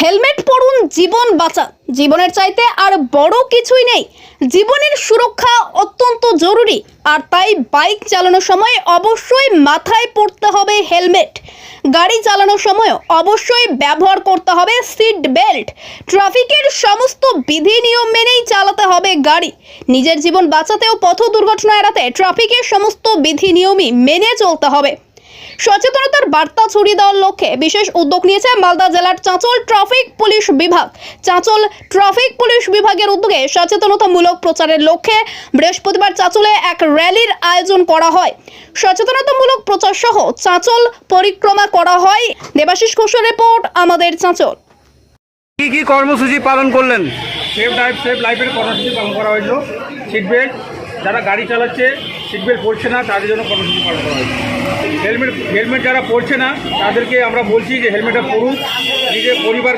Helmet পরুন, জীবন বাঁচান। জীবনের চাইতে আর বড় কিছুই নেই। জীবনের সুরক্ষা অত্যন্ত জরুরি, আর তাই বাইক চালানোর সময় অবশ্যই মাথায় পরতে হবে হেলমেট। গাড়ি চালানোর সময় অবশ্যই ব্যবহার করতে হবে সিট বেল্ট। ট্রাফিকের সমস্ত বিধি নিয়ম মেনেই চালাতে হবে গাড়ি। নিজের জীবন বাঁচাতেও পথ দুর্ঘটনা এড়াতে ট্রাফিকের সমস্ত বিধি নিয়মই মেনে চলতে হবে। সচেতনতার বার্তা ছড়িয়ে দেওয়ার লক্ষ্যে বিশেষ উদ্যোগ নিয়েছে মালদা জেলার চাঁচল ট্রাফিক পুলিশ বিভাগ। চাঁচল ট্রাফিক পুলিশ বিভাগের উদ্যোগে সচেতনতামূলক প্রচারের লক্ষ্যে বৃহস্পতিবার চাঁচলে এক র্যালির আয়োজন করা হয়। সচেতনতামূলক প্রচার সহ চাঁচল পরিক্রমা করা হয়। দেবাশিস ঘোষের রিপোর্ট, আমাদের চাঁচল। কি কি কর্মসূচি পালন করলেন? সেফ ড্রাইভ সেফ লাইফের কর্মসূচি পালন করা হয়েছিল। সিট বেল্ট, যারা গাড়ি চালাচ্ছে সিট বেল্ট পরছে না তাদের জন্য কর্মসূচি পালন করা হয়েছে। হেলমেট যারা পরছে না তাদেরকে আমরা বলছি যে হেলমেটটা পরুন, নিজের পরিবার